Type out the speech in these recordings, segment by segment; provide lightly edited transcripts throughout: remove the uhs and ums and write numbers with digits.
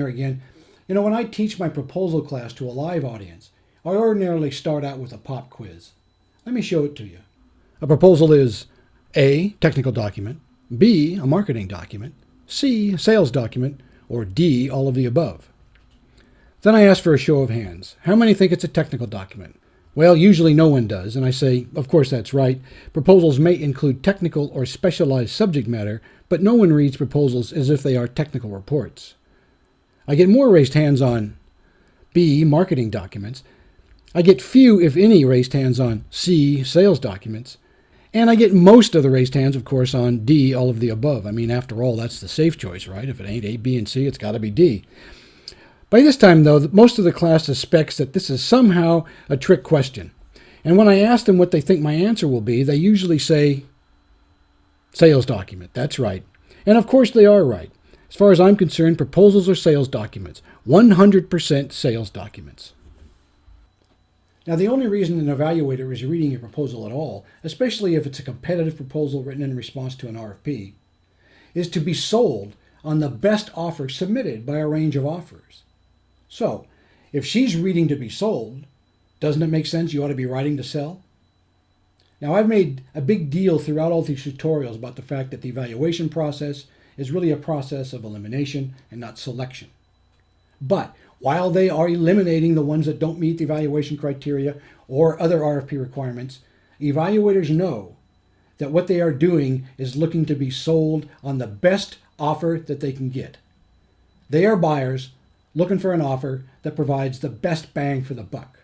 here again. You know, when I teach my proposal class to a live audience, I ordinarily start out with a pop quiz. Let me show it to you. A proposal is A, technical document, B, a marketing document, C, a sales document, or D, all of the above. Then I ask for a show of hands. How many think it's a technical document? Well, usually no one does, and I say, of course that's right. Proposals may include technical or specialized subject matter, but no one reads proposals as if they are technical reports. I get more raised hands on B, marketing documents. I get few, if any, raised hands on C, sales documents. And I get most of the raised hands, of course, on D, all of the above. I mean, after all, that's the safe choice, right? If it ain't A, B, and C, it's got to be D. By this time, though, most of the class suspects that this is somehow a trick question. And when I ask them what they think my answer will be, they usually say, sales document. That's right. And of course they are right. As far as I'm concerned, proposals are sales documents. 100% sales documents. Now, the only reason an evaluator is reading your proposal at all, especially if it's a competitive proposal written in response to an RFP, is to be sold on the best offer submitted by a range of offers. So, if she's reading to be sold, doesn't it make sense you ought to be writing to sell? Now, I've made a big deal throughout all these tutorials about the fact that the evaluation process is really a process of elimination and not selection. But while they are eliminating the ones that don't meet the evaluation criteria or other RFP requirements, evaluators know that what they are doing is looking to be sold on the best offer that they can get. They are buyers looking for an offer that provides the best bang for the buck.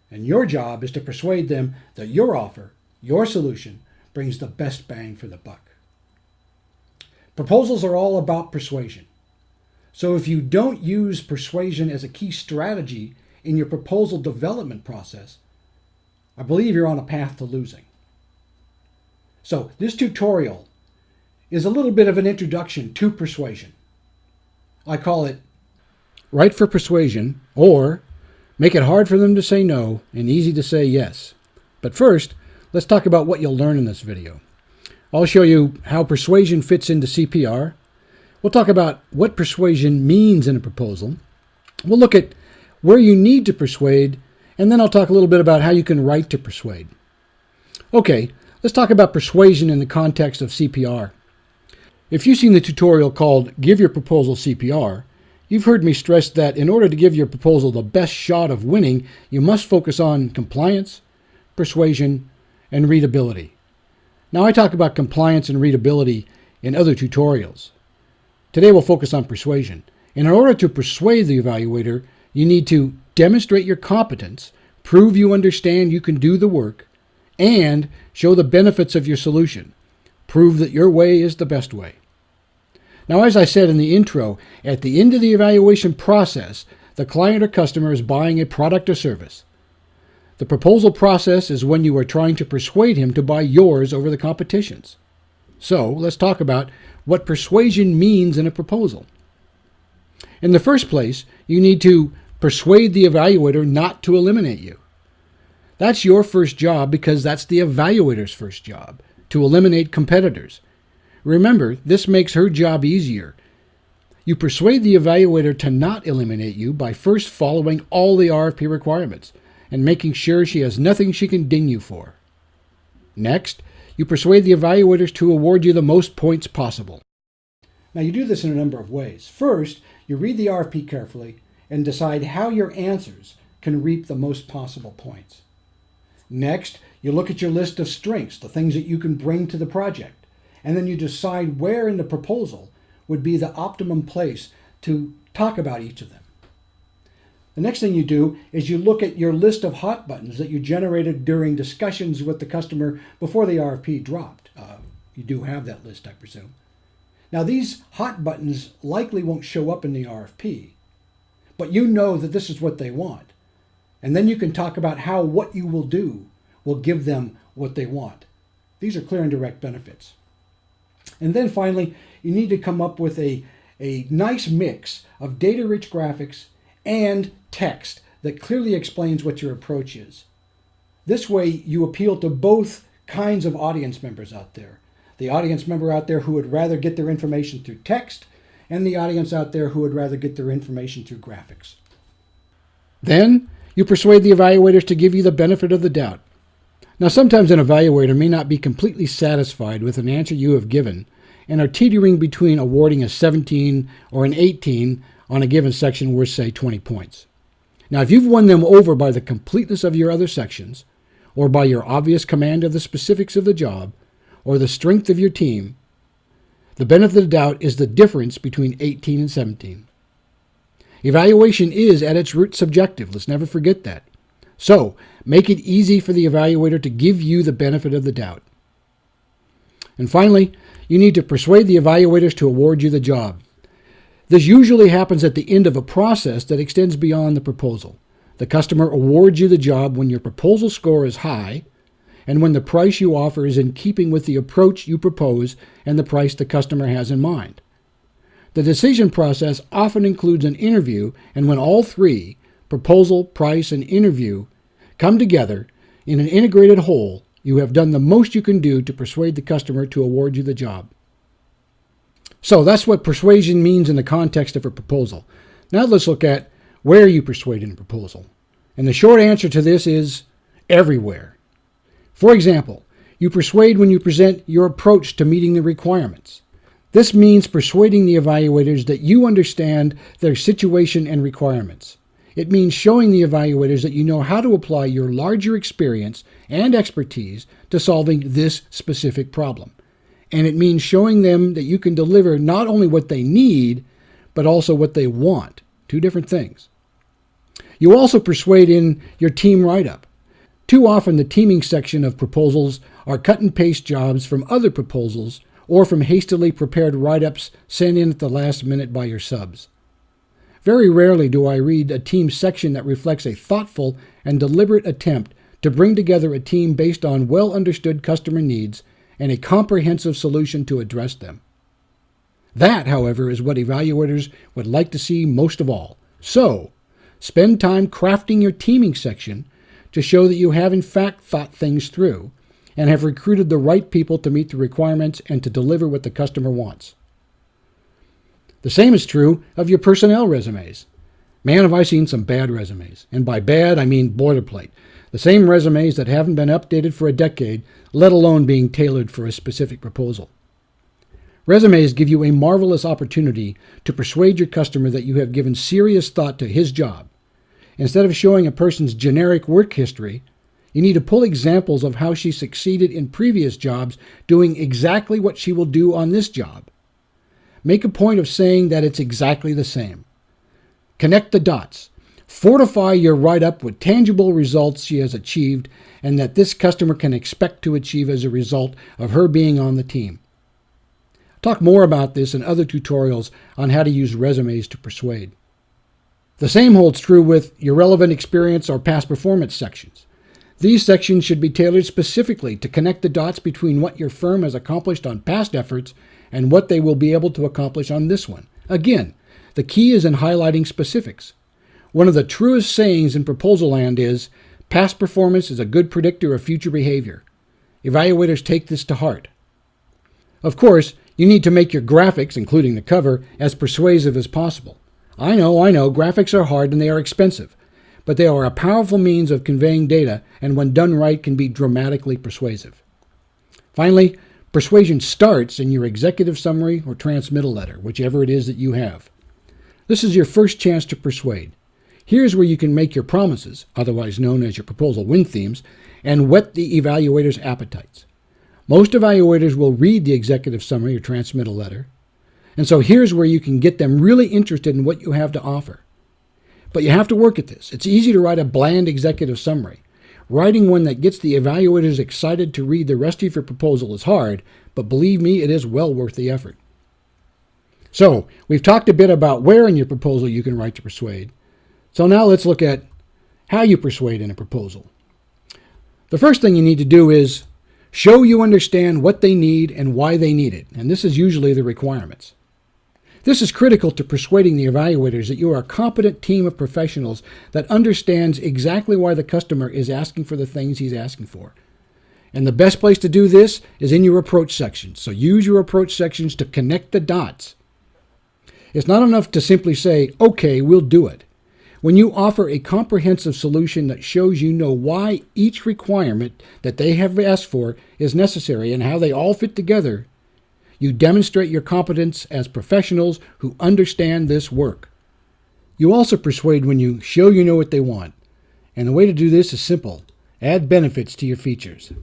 And your job is to persuade them that your offer, your solution, brings the best bang for the buck. Proposals are all about persuasion. So if you don't use persuasion as a key strategy in your proposal development process, I believe you're on a path to losing. So this tutorial is a little bit of an introduction to persuasion. I call it Write for Persuasion, or Make it hard for them to say no and easy to say yes. But first, let's talk about what you'll learn in this video. I'll show you how persuasion fits into CPR. We'll talk about what persuasion means in a proposal. We'll look at where you need to persuade, and then I'll talk a little bit about how you can write to persuade. Okay, let's talk about persuasion in the context of CPR. If you've seen the tutorial called Give Your Proposal CPR, you've heard me stress that in order to give your proposal the best shot of winning, you must focus on compliance, persuasion, and readability. Now, I talk about compliance and readability in other tutorials. Today we'll focus on persuasion. And in order to persuade the evaluator, you need to demonstrate your competence, prove you understand you can do the work, and show the benefits of your solution. Prove that your way is the best way. Now, as I said in the intro, at the end of the evaluation process, the client or customer is buying a product or service. The proposal process is when you are trying to persuade him to buy yours over the competition's. So, let's talk about what persuasion means in a proposal. In the first place, you need to persuade the evaluator not to eliminate you. That's your first job because that's the evaluator's first job, to eliminate competitors. Remember, this makes her job easier. You persuade the evaluator to not eliminate you by first following all the RFP requirements and making sure she has nothing she can ding you for. Next, you persuade the evaluators to award you the most points possible. Now, you do this in a number of ways. First, you read the RFP carefully and decide how your answers can reap the most possible points. Next, you look at your list of strengths, the things that you can bring to the project, and then you decide where in the proposal would be the optimum place to talk about each of them. The next thing you do is you look at your list of hot buttons that you generated during discussions with the customer before the RFP dropped. You do have that list, I presume. Now, these hot buttons likely won't show up in the RFP, but you know that this is what they want. And then you can talk about how what you will do will give them what they want. These are clear and direct benefits. And then finally, you need to come up with a nice mix of data-rich graphics and text that clearly explains what your approach is. This way, you appeal to both kinds of audience members out there. The audience member out there who would rather get their information through text, and the audience out there who would rather get their information through graphics. Then you persuade the evaluators to give you the benefit of the doubt. Now, sometimes an evaluator may not be completely satisfied with an answer you have given and are teetering between awarding a 17 or an 18 on a given section worth, say, 20 points. Now, if you've won them over by the completeness of your other sections, or by your obvious command of the specifics of the job, or the strength of your team, the benefit of the doubt is the difference between 18 and 17. Evaluation is, at its root, subjective. Let's never forget that. So, make it easy for the evaluator to give you the benefit of the doubt. And finally, you need to persuade the evaluators to award you the job. This usually happens at the end of a process that extends beyond the proposal. The customer awards you the job when your proposal score is high and when the price you offer is in keeping with the approach you propose and the price the customer has in mind. The decision process often includes an interview, and when all three, proposal, price, and interview, come together in an integrated whole, you have done the most you can do to persuade the customer to award you the job. So that's what persuasion means in the context of a proposal. Now let's look at where you persuade in a proposal. And the short answer to this is everywhere. For example, you persuade when you present your approach to meeting the requirements. This means persuading the evaluators that you understand their situation and requirements. It means showing the evaluators that you know how to apply your larger experience and expertise to solving this specific problem. And it means showing them that you can deliver not only what they need, but also what they want. Two different things. You also persuade in your team write-up. Too often the teaming section of proposals are cut and paste jobs from other proposals or from hastily prepared write-ups sent in at the last minute by your subs. Very rarely do I read a team section that reflects a thoughtful and deliberate attempt to bring together a team based on well-understood customer needs and a comprehensive solution to address them. That, however, is what evaluators would like to see most of all. So, spend time crafting your teaming section to show that you have in fact thought things through and have recruited the right people to meet the requirements and to deliver what the customer wants. The same is true of your personnel resumes. Man, have I seen some bad resumes. And by bad, I mean boilerplate. The same resumes that haven't been updated for a decade, let alone being tailored for a specific proposal. Resumes give you a marvelous opportunity to persuade your customer that you have given serious thought to his job. Instead of showing a person's generic work history, you need to pull examples of how she succeeded in previous jobs doing exactly what she will do on this job. Make a point of saying that it's exactly the same. Connect the dots. Fortify your write-up with tangible results she has achieved and that this customer can expect to achieve as a result of her being on the team. Talk more about this in other tutorials on how to use resumes to persuade. The same holds true with your relevant experience or past performance sections. These sections should be tailored specifically to connect the dots between what your firm has accomplished on past efforts and what they will be able to accomplish on this one. Again, the key is in highlighting specifics. One of the truest sayings in proposal land is, past performance is a good predictor of future behavior. Evaluators take this to heart. Of course, you need to make your graphics, including the cover, as persuasive as possible. I know, graphics are hard and they are expensive, but they are a powerful means of conveying data and when done right can be dramatically persuasive. Finally, persuasion starts in your executive summary or transmittal letter, whichever it is that you have. This is your first chance to persuade. Here's where you can make your promises, otherwise known as your proposal win themes, and whet the evaluator's appetites. Most evaluators will read the executive summary or transmittal letter, and so here's where you can get them really interested in what you have to offer. But you have to work at this. It's easy to write a bland executive summary. Writing one that gets the evaluators excited to read the rest of your proposal is hard, but believe me, it is well worth the effort. So, we've talked a bit about where in your proposal you can write to persuade. So now let's look at how you persuade in a proposal. The first thing you need to do is show you understand what they need and why they need it, and this is usually the requirements. This is critical to persuading the evaluators that you are a competent team of professionals that understands exactly why the customer is asking for the things he's asking for. And the best place to do this is in your approach sections. So use your approach sections to connect the dots. It's not enough to simply say, okay, we'll do it. When you offer a comprehensive solution that shows you know why each requirement that they have asked for is necessary and how they all fit together, you demonstrate your competence as professionals who understand this work. You also persuade when you show you know what they want. And the way to do this is simple. Add benefits to your features.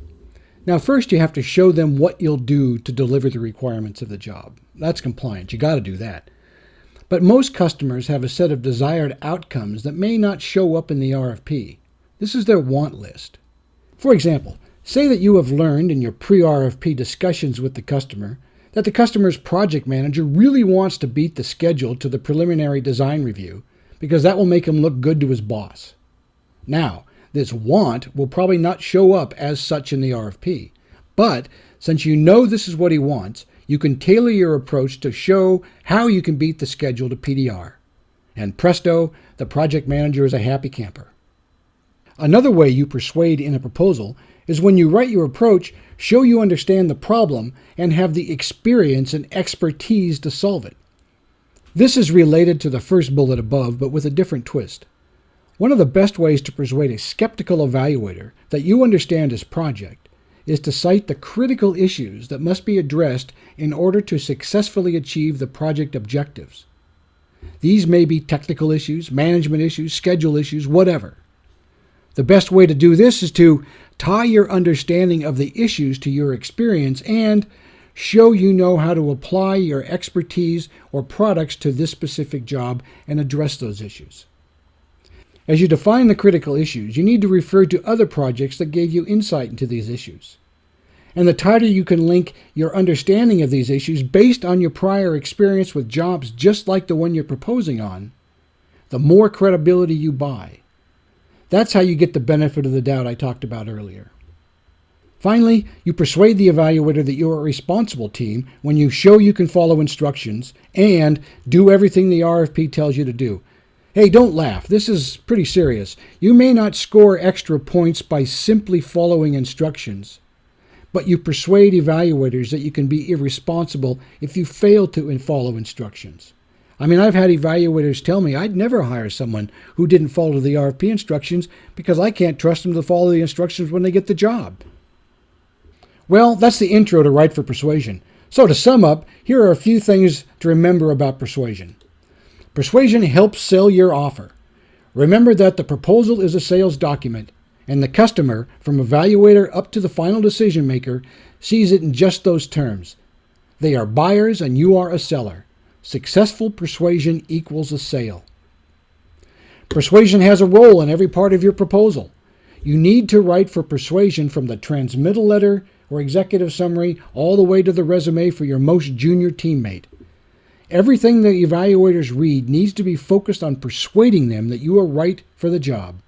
Now, first you have to show them what you'll do to deliver the requirements of the job. That's compliance. You got to do that. But most customers have a set of desired outcomes that may not show up in the RFP. This is their want list. For example, say that you have learned in your pre-RFP discussions with the customer that the customer's project manager really wants to beat the schedule to the preliminary design review because that will make him look good to his boss. Now, this want will probably not show up as such in the RFP, but since you know this is what he wants, you can tailor your approach to show how you can beat the schedule to PDR. And presto, the project manager is a happy camper. Another way you persuade in a proposal is when you write your approach, show you understand the problem and have the experience and expertise to solve it. This is related to the first bullet above, but with a different twist. One of the best ways to persuade a skeptical evaluator that you understand his project is to cite the critical issues that must be addressed in order to successfully achieve the project objectives. These may be technical issues, management issues, schedule issues, whatever. The best way to do this is to tie your understanding of the issues to your experience and show you know how to apply your expertise or products to this specific job and address those issues. As you define the critical issues, you need to refer to other projects that gave you insight into these issues. And the tighter you can link your understanding of these issues based on your prior experience with jobs just like the one you're proposing on, the more credibility you buy. That's how you get the benefit of the doubt I talked about earlier. Finally, you persuade the evaluator that you're a responsible team when you show you can follow instructions and do everything the RFP tells you to do. Hey, don't laugh. This is pretty serious. You may not score extra points by simply following instructions, but you persuade evaluators that you can be irresponsible if you fail to follow instructions. I mean, I've had evaluators tell me I'd never hire someone who didn't follow the RFP instructions because I can't trust them to follow the instructions when they get the job. Well, that's the intro to Write for Persuasion. So to sum up, here are a few things to remember about persuasion. Persuasion helps sell your offer. Remember that the proposal is a sales document, and the customer, from evaluator up to the final decision maker, sees it in just those terms. They are buyers and you are a seller. Successful persuasion equals a sale. Persuasion has a role in every part of your proposal. You need to write for persuasion from the transmittal letter or executive summary all the way to the resume for your most junior teammate. Everything the evaluators read needs to be focused on persuading them that you are right for the job.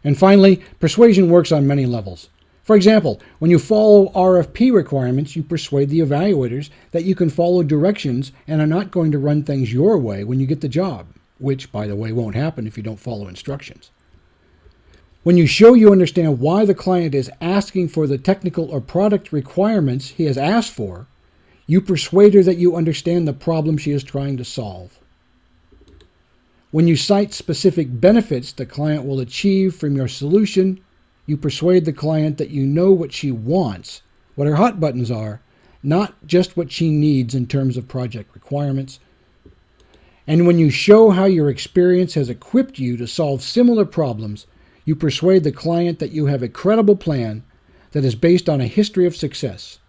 And finally, persuasion works on many levels. For example, when you follow RFP requirements, you persuade the evaluators that you can follow directions and are not going to run things your way when you get the job, which, by the way, won't happen if you don't follow instructions. When you show you understand why the client is asking for the technical or product requirements he has asked for, you persuade her that you understand the problem she is trying to solve. When you cite specific benefits the client will achieve from your solution, you persuade the client that you know what she wants, what her hot buttons are, not just what she needs in terms of project requirements. And when you show how your experience has equipped you to solve similar problems, you persuade the client that you have a credible plan that is based on a history of success.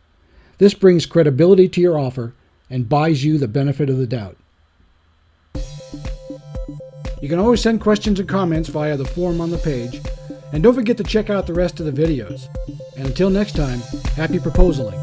This brings credibility to your offer and buys you the benefit of the doubt. You can always send questions and comments via the form on the page, and don't forget to check out the rest of the videos. And until next time, happy proposaling.